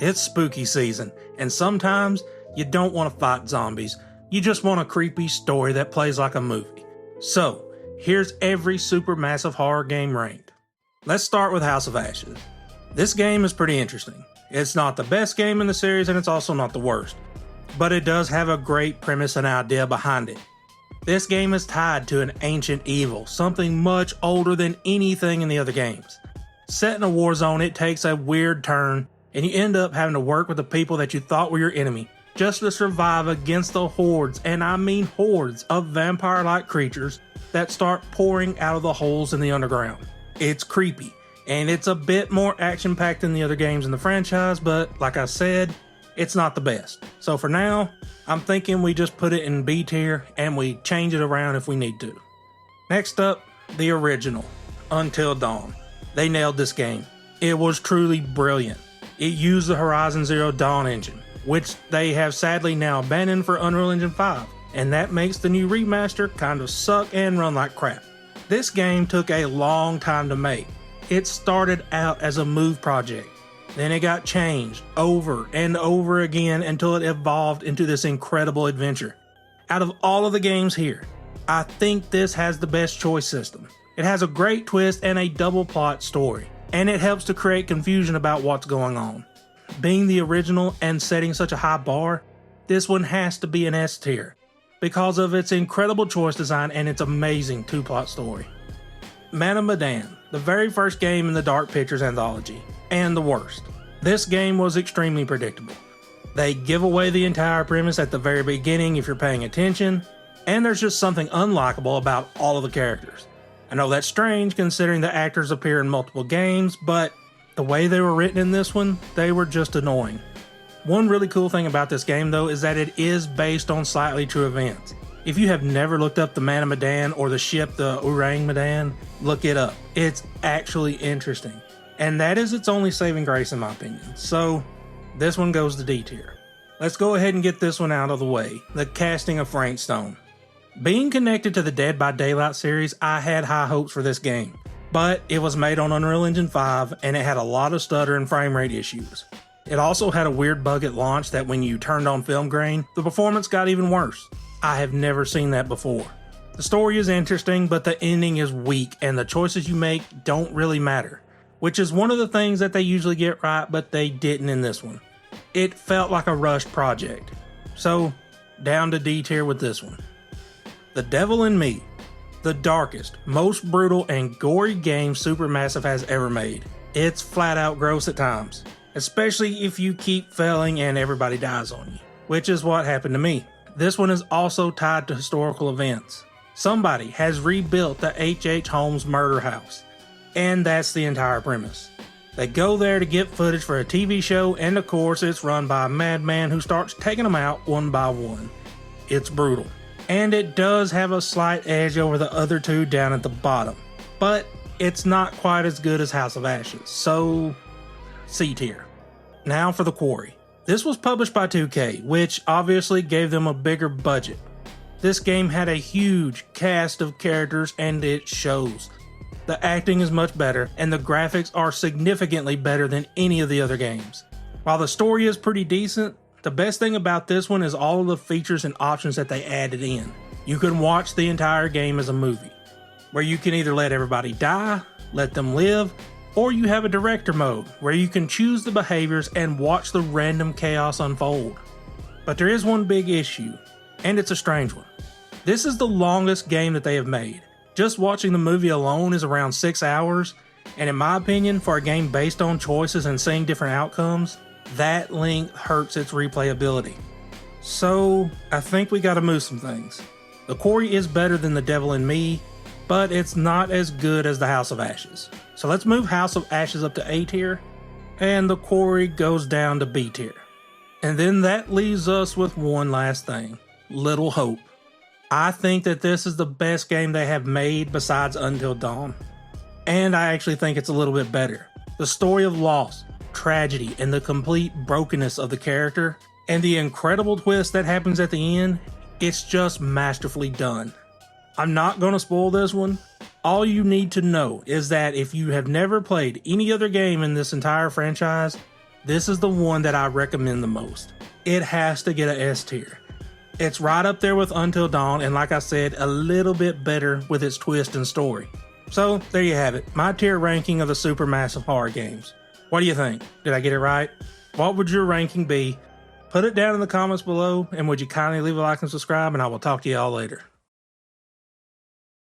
It's spooky season, and sometimes you don't want to fight zombies, you just want a creepy story that plays like a movie. So, here's every supermassive horror game ranked. Let's start with House of Ashes. This game is pretty interesting. It's not the best game in the series and it's also not the worst, but it does have a great premise and idea behind it. This game is tied to an ancient evil, something much older than anything in the other games. Set in a war zone, it takes a weird turn, and you end up having to work with the people that you thought were your enemy, just to survive against the hordes, and I mean hordes, of vampire-like creatures that start pouring out of the holes in the underground. It's creepy, and it's a bit more action-packed than the other games in the franchise, but like I said, it's not the best. So for now, I'm thinking we just put it in B tier, and we change it around if we need to. Next up, the original, Until Dawn. They nailed this game. It was truly brilliant. It used the Horizon Zero Dawn engine, which they have sadly now abandoned for Unreal Engine 5, and that makes the new remaster kind of suck and run like crap. This game took a long time to make. It started out as a move project, then it got changed over and over again until it evolved into this incredible adventure. Out of all of the games here, I think this has the best choice system. It has a great twist and a double plot story, and it helps to create confusion about what's going on. Being the original and setting such a high bar, this one has to be an S tier because of its incredible choice design and its amazing two-plot story. Medan, the very first game in the Dark Pictures anthology, and the worst. This game was extremely predictable. They give away the entire premise at the very beginning if you're paying attention, and there's just something unlikable about all of the characters. I know that's strange considering the actors appear in multiple games, but the way they were written in this one, they were just annoying. One really cool thing about this game though is that it is based on slightly true events. If you have never looked up the Man of Medan or the ship the Orang Medan, look it up. It's actually interesting. And that is its only saving grace in my opinion. So this one goes to D tier. Let's go ahead and get this one out of the way. The casting of Frank Stone. Being connected to the Dead by Daylight series, I had high hopes for this game. But it was made on Unreal Engine 5 and it had a lot of stutter and frame rate issues. It also had a weird bug at launch that when you turned on film grain, the performance got even worse. I have never seen that before. The story is interesting, but the ending is weak and the choices you make don't really matter, which is one of the things that they usually get right, but they didn't in this one. It felt like a rushed project. So, down to D tier with this one. The Devil in Me. The darkest, most brutal, and gory game Supermassive has ever made. It's flat out gross at times, especially if you keep failing and everybody dies on you, which is what happened to me. This one is also tied to historical events. Somebody has rebuilt the H.H. Holmes murder house, and that's the entire premise. They go there to get footage for a TV show, and of course it's run by a madman who starts taking them out one by one. It's brutal. And it does have a slight edge over the other two down at the bottom, but it's not quite as good as House of Ashes, so C tier. Now for the Quarry. This was published by 2K, which obviously gave them a bigger budget. This game had a huge cast of characters and it shows. The acting is much better and the graphics are significantly better than any of the other games. While the story is pretty decent, the best thing about this one is all of the features and options that they added in. You can watch the entire game as a movie, where you can either let everybody die, let them live, or you have a director mode, where you can choose the behaviors and watch the random chaos unfold. But there is one big issue, and it's a strange one. This is the longest game that they have made. Just watching the movie alone is around 6 hours, and in my opinion, for a game based on choices and seeing different outcomes, that length hurts its replayability. So, I think we gotta move some things. The Quarry is better than The Devil in Me, but it's not as good as the House of Ashes. So let's move House of Ashes up to A tier, and the Quarry goes down to B tier. And then that leaves us with one last thing, Little Hope. I think that this is the best game they have made besides Until Dawn. And I actually think it's a little bit better. The story of loss, tragedy, and the complete brokenness of the character, and the incredible twist that happens at the end, it's just masterfully done. I'm not going to spoil this one. All you need to know is that if you have never played any other game in this entire franchise, this is the one that I recommend the most. It has to get an S tier. It's right up there with Until Dawn, and like I said, a little bit better with its twist and story. So there you have it, my tier ranking of the Supermassive horror games. What do you think? Did I get it right? What would your ranking be? Put it down in the comments below, and would you kindly leave a like and subscribe, and I will talk to you all later.